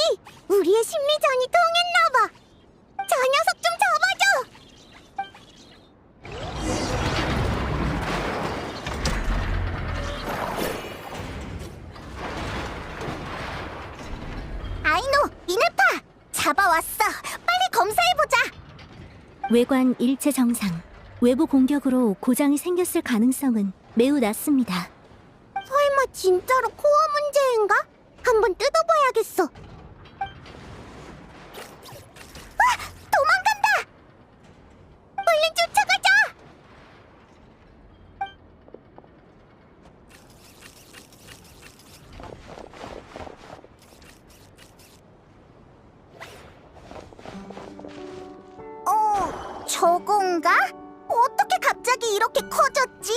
우리의 심리전이 통했나봐. 저 녀석 좀 잡아줘. 아이노, 이네파! 잡아왔어. 빨리 검사해보자. 외관 일체 정상. 외부 공격으로 고장이 생겼을 가능성은 매우 낮습니다. 설마 진짜로 코어 문제인가? 한번 뜯어봐야겠어. 도망간다! 얼른 쫓아가자! 저건가? 어떻게 갑자기 이렇게 커졌지?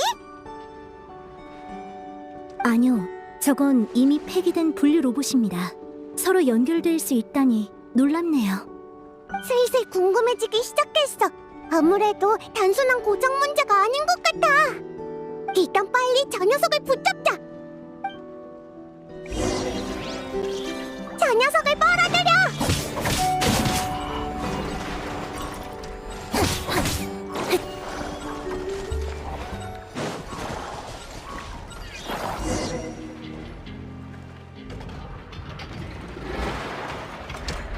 아니요, 저건 이미 폐기된 분류 로봇입니다. 서로 연결될 수 있다니 놀랍네요. 슬슬 궁금해지기 시작했어. 아무래도 단순한 고장 문제가 아닌 것 같아. 일단 빨리 저 녀석을 붙잡자. 저 녀석을 빨아들여!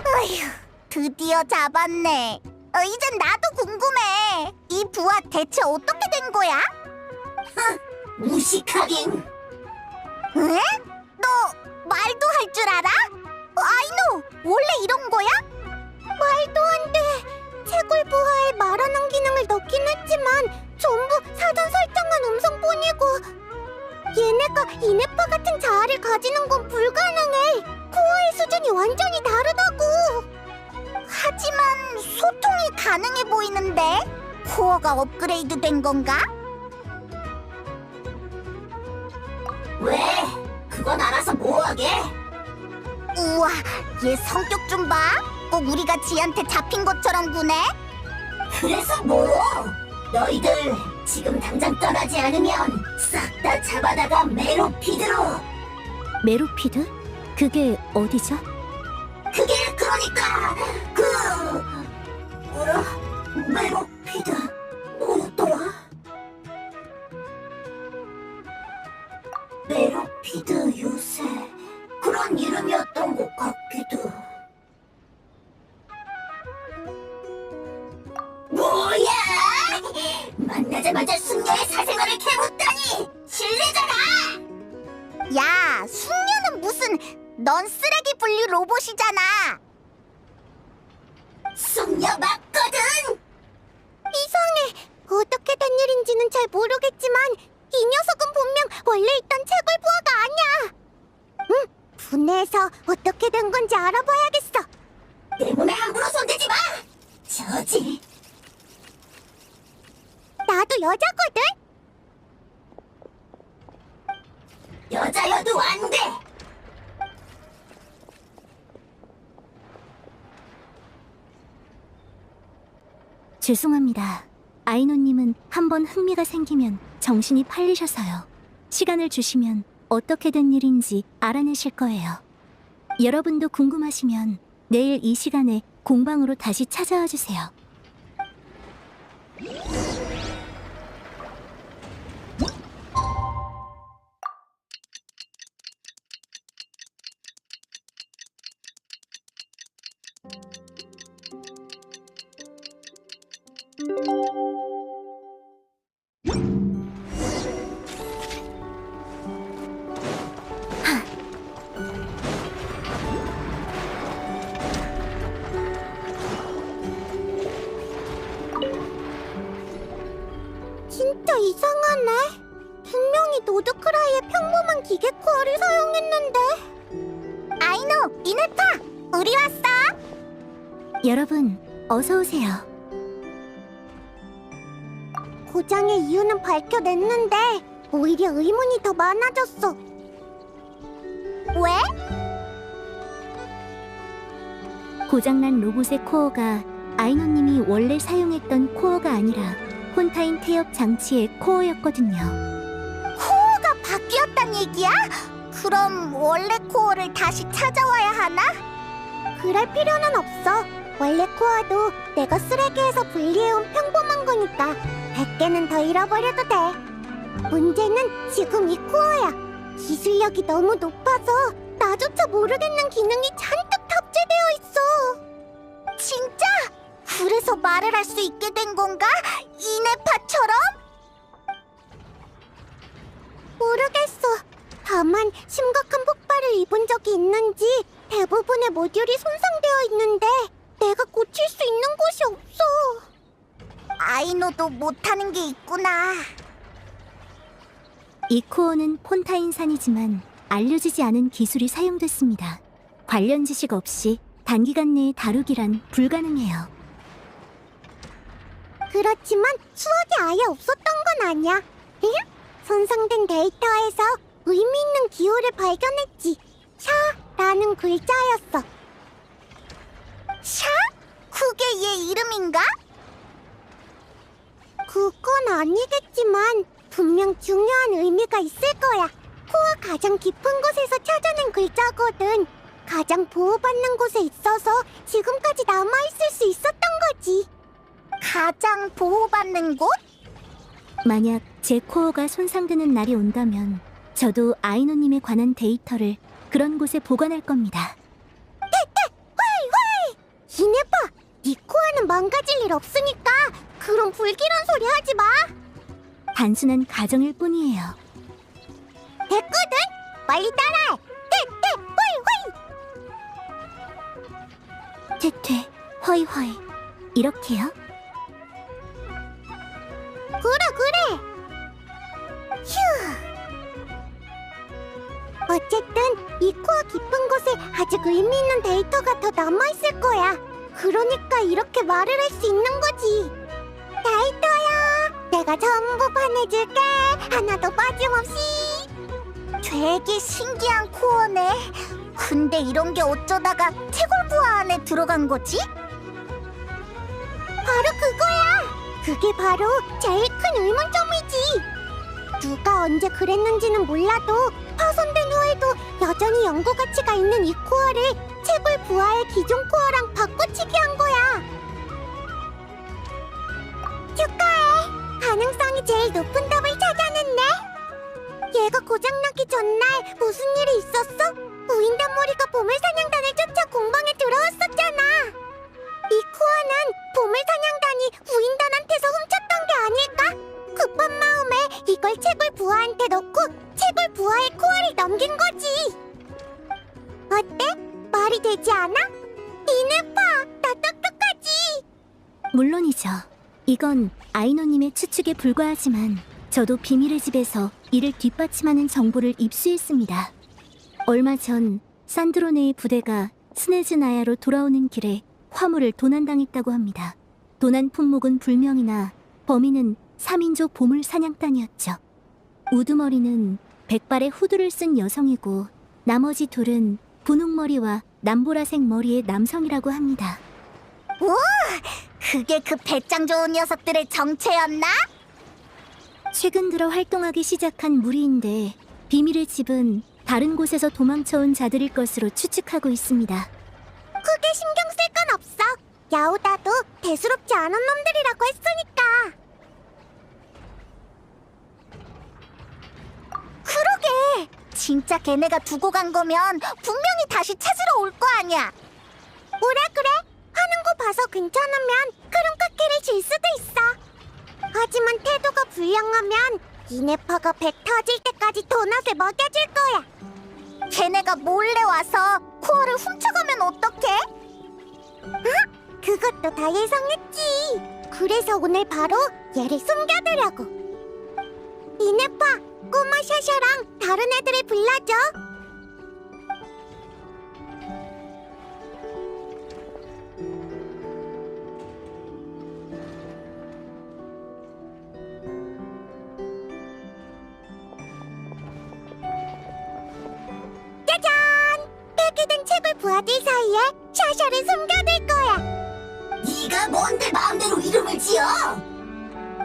어휴, 드디어 잡았네. 이젠 나도 궁금해. 이 부하 대체 어떻게 된 거야? 무식하긴. 에? 너 말도 할 줄 알아? 아이노, 원래 이런 거야? 말도 안 돼. 채굴 부하에 말하는 기능을 넣긴 했지만 전부 사전 설정한 음성뿐이고 얘네가 이네파 같은 자아를 가지는 건 불가능해. 코어의 수준이 완전히 다르다고. 하지만 소통이 가능해 보이는데? 코어가 업그레이드 된 건가? 왜? 그건 알아서 뭐하게? 우와, 얘 성격 좀 봐. 꼭 우리가 지한테 잡힌 것처럼 구네. 그래서 뭐? 너희들 지금 당장 떠나지 않으면 싹 다 잡아다가 메로피드로. 메로피드? 그게 어디죠? 그게 그러니까 메로피드 뭐였더라? 메로피드 요새 그런 이름이었던 것 같기도. 뭐야? 만나자마자 숙녀의 사생활을 캐묻다니 실례잖아. 야, 숙녀는 무슨? 넌 쓰레기 분류 로봇이잖아. 숙녀 맞거든. 이상해. 어떻게 된 일인지는 잘 모르겠지만 이 녀석은 분명 원래 있던 채굴 부하가 아니야. 응, 분해해서 어떻게 된 건지 알아봐야겠어. 내 몸에 함부로 손대지 마. 저 거지. 나도 여자거든. 여자여도 안 돼. 죄송합니다. 아이노님은 한번 흥미가 생기면 정신이 팔리셔서요. 시간을 주시면 어떻게 된 일인지 알아내실 거예요. 여러분도 궁금하시면 내일 이 시간에 공방으로 다시 찾아와 주세요. 진짜 이상하네. 분명히 노드크라이의 평범한 기계 코어를 사용했는데. 아이노, 이네파, 우리 왔어. 여러분, 어서 오세요. 고장의 이유는 밝혀냈는데 오히려 의문이 더 많아졌어. 왜? 고장난 로봇의 코어가 아이노님이 원래 사용했던 코어가 아니라 폰타인 태엽 장치의 코어였거든요. 코어가 바뀌었단 얘기야? 그럼 원래 코어를 다시 찾아와야 하나? 그럴 필요는 없어. 원래 코어도 내가 쓰레기에서 분리해온 평범한 거니까 100개는 더 잃어버려도 돼. 문제는 지금 이 코어야. 기술력이 너무 높아서 나조차 모르겠는 기능이 잔뜩 탑재되어 있어. 진짜? 그래서 말을 할 수 있게 된 건가? 이네파처럼? 모르겠어. 다만 심각한 폭발을 입은 적이 있는지 대부분의 모듈이 손상되어 있는데 내가 고칠 수 있는 곳이 없어. 아이노도 못하는 게 있구나. 이 코어는 폰타인산이지만 알려지지 않은 기술이 사용됐습니다. 관련 지식 없이 단기간 내에 다루기란 불가능해요. 그렇지만 추억이 아예 없었던 건 아니야. 응? 손상된 데이터에서 의미 있는 기호를 발견했지. 샤라는 글자였어. 샤? 그게 얘 이름인가? 그건 아니겠지만 분명 중요한 의미가 있을 거야. 코어 가장 깊은 곳에서 찾아낸 글자거든. 가장 보호받는 곳에 있어서 지금까지 남아있을 수 있었던 거지. 가장 보호받는 곳? 만약 제 코어가 손상되는 날이 온다면 저도 아이노님에 관한 데이터를 그런 곳에 보관할 겁니다. 이네파, 네 코어는 망가질 일 없으니까 그런 불길한 소리 하지 마. 단순한 가정일 뿐이에요. 됐거든? 빨리 따라해. 퇴퇴, 허이허이. 이렇게요? 그래. 휴. 어쨌든 이 코어 깊은 곳에 아직 의미 있는 데이터가 더 남아있을 거야. 그러니까 이렇게 말을 할 수 있는 거지. 데이터야, 내가 전부 보내줄게. 하나도 빠짐없이. 되게 신기한 코어네. 근데 이런 게 어쩌다가 채굴부화 안에 들어간 거지? 바로 그거야. 그게 바로 제일 큰 의문점이지. 누가 언제 그랬는지는 몰라도 파손된 후에도 여전히 연구 가치가 있는 이 코어를 채굴 부하의 기존 코어랑 바꿔치기 한 거야. 축하해. 가능성이 제일 높은 답을 찾아냈네. 얘가 고장나기 전날 무슨 일이 있었어? 우인단머리가 보물사냥단을 쫓아 공방에 들어왔었잖아. 이 코어는 보물사냥단이 우인단한테서 훔쳤던 게 아닐까? 급한 마음에 이걸 채굴 부하한테 넣고 채굴 부하의 코어를 넘긴 거지. 어때? 말이 되지 않아? 이네파, 나 똑똑하지? 물론이죠. 이건 아이노님의 추측에 불과하지만 저도 비밀의 집에서 이를 뒷받침하는 정보를 입수했습니다. 얼마 전 산드로네의 부대가 스네즈나야로 돌아오는 길에 화물을 도난당했다고 합니다. 도난 품목은 불명이나 범인은 3인조 보물 사냥단이었죠. 우두머리는 백발의 후드를 쓴 여성이고 나머지 둘은 분홍머리와 남보라색 머리의 남성이라고 합니다. 그게 그 배짱 좋은 녀석들의 정체였나? 최근 들어 활동하기 시작한 무리인데 비밀의 집은 다른 곳에서 도망쳐온 자들일 것으로 추측하고 있습니다. 크게 신경 쓸 건 없어. 야오다도 대수롭지 않은 놈들이라고 했으니까. 그러게. 진짜 걔네가 두고 간 거면 분명히 다시 찾으러 올 거 아니야. 그래. 하는 거 봐서 괜찮으면 크롱카키를 줄 수도 있어. 하지만 태도가 불량하면 이네파가 배 터질 때까지 도넛을 먹여줄 거야. 걔네가 몰래 와서 코어를 훔쳐가면 어떡해? 그것도 다 예상했지. 그래서 오늘 바로 얘를 숨겨두려고. 이네파, 꼬마 샤샤랑 다른 애들을 불러줘. 짜잔! 폐기된 책을 부하들 사이에 샤샤를 숨겨둘 거야. 네가 뭔데 마음대로 이름을 지어?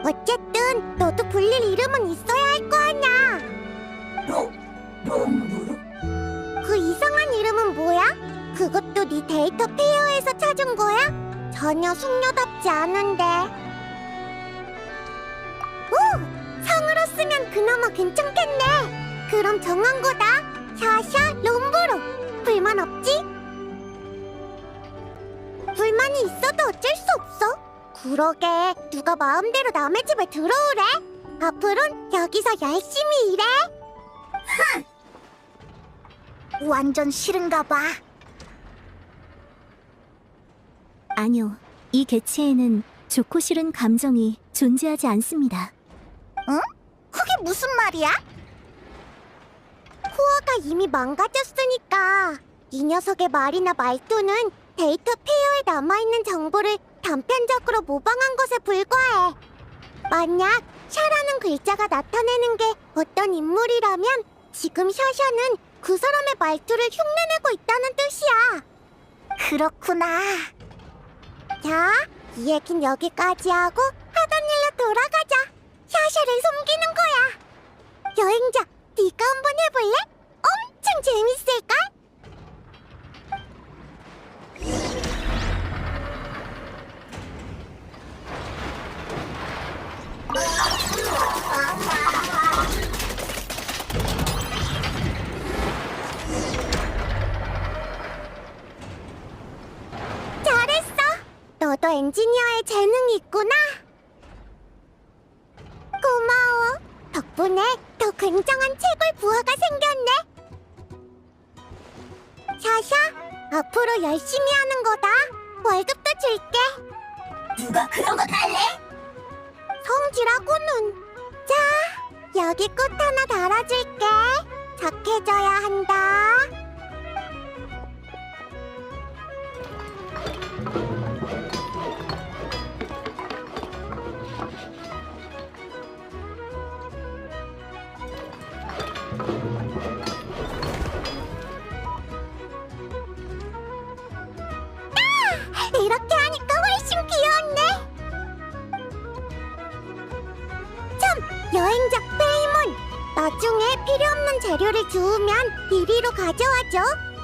어쨌든 너도 불릴 이름은 있어야 할 거 아냐. 롬부르? 그 이상한 이름은 뭐야? 그것도 네 데이터 페어에서 찾은 거야? 전혀 숙녀답지 않은데. 오! 성으로 쓰면 그나마 괜찮겠네. 그럼 정한 거다. 샤샤 롬부르. 불만 없지? 불만이 있어도 어쩔 수 없어. 그러게 누가 마음대로 남의 집에 들어오래? 앞으론 여기서 열심히 일해. 완전 싫은가 봐. 아니요, 이 개체에는 좋고 싫은 감정이 존재하지 않습니다. 응? 그게 무슨 말이야? 코어가 이미 망가졌으니까 이 녀석의 말이나 말투는 데이터 페어에 남아있는 정보를 단편적으로 모방한 것에 불과해. 만약 샤라는 글자가 나타내는 게 어떤 인물이라면 지금 샤샤는 그 사람의 말투를 흉내내고 있다는 뜻이야. 그렇구나. 자, 이 얘긴 여기까지 하고 하던 일로 돌아가자. 샤샤를 숨기는 거야. 여행자, 네가 한번 해볼래? 엄청 재밌을걸? 잘했어. 너도 엔지니어의 재능이 있구나. 고마워. 덕분에 더 굉장한 채굴 부하가 생겼네. 샤샤, 앞으로 열심히 하는 거다. 월급도 줄게. 누가 그런 거 달래? 성질하고는. 자, 여기 꽃 하나 달아줄게. 착해져야 한다. 이렇게 하니까 훨씬 귀여웠네. 참, 여행자 페이몬. 나중에 필요 없는 재료를 주우면 이리로 가져와줘.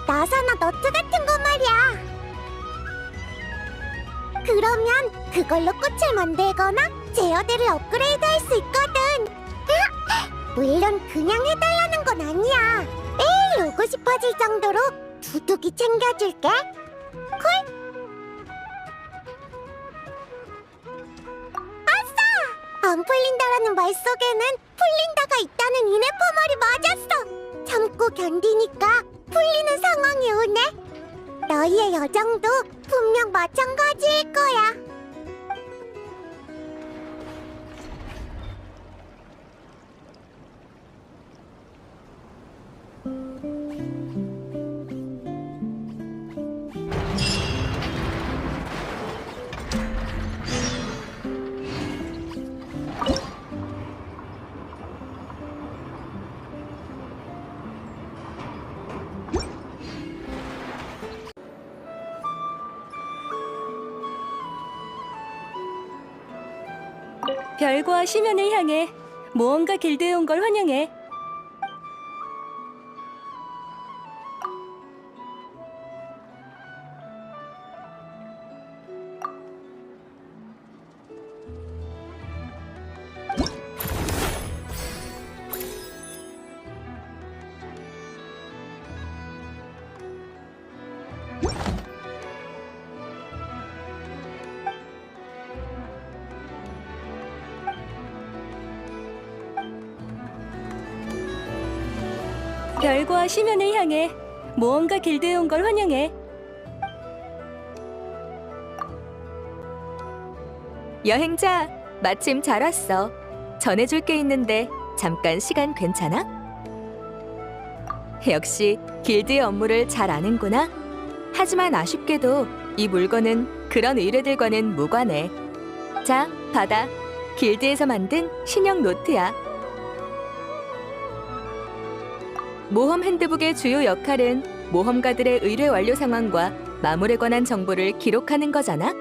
나사나 너트 같은 거 말이야. 그러면 그걸로 꽃을 만들거나 제어대를 업그레이드할 수 있거든. 물론 그냥 해달라는 건 아니야. 매일 오고 싶어질 정도로 두둑이 챙겨줄게. 콜? 안 풀린다라는 말 속에는 풀린다가 있다는 이네파 말이 맞았어. 참고 견디니까 풀리는 상황이 오네. 너희의 여정도 분명 마찬가지일 거야. 별과 심연을 향해 모험가 길드에 온 걸 환영해. 별과 심연을 향해 모험가 길드에 온 걸 환영해. 여행자, 마침 잘 왔어. 전해줄 게 있는데 잠깐 시간 괜찮아? 역시 길드의 업무를 잘 아는구나. 하지만 아쉽게도 이 물건은 그런 의뢰들과는 무관해. 자, 받아. 길드에서 만든 신형 노트야. 모험 핸드북의 주요 역할은 모험가들의 의뢰 완료 상황과 마물에 관한 정보를 기록하는 거잖아.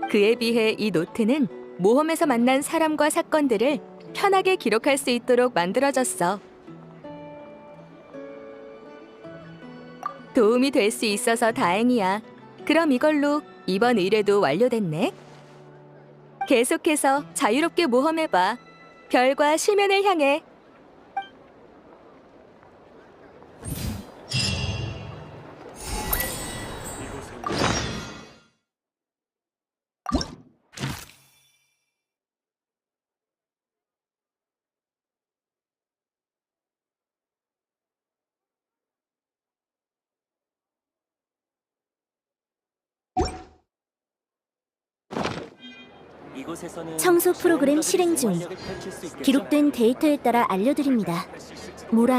그에 비해 이 노트는 모험에서 만난 사람과 사건들을 편하게 기록할 수 있도록 만들어졌어. 도움이 될 수 있어서 다행이야. 그럼 이걸로 이번 의뢰도 완료됐네. 계속해서 자유롭게 모험해봐. 별과 심연을 향해. 청소 프로그램 실행 중. 기록된 데이터에 따라 알려드립니다. 모라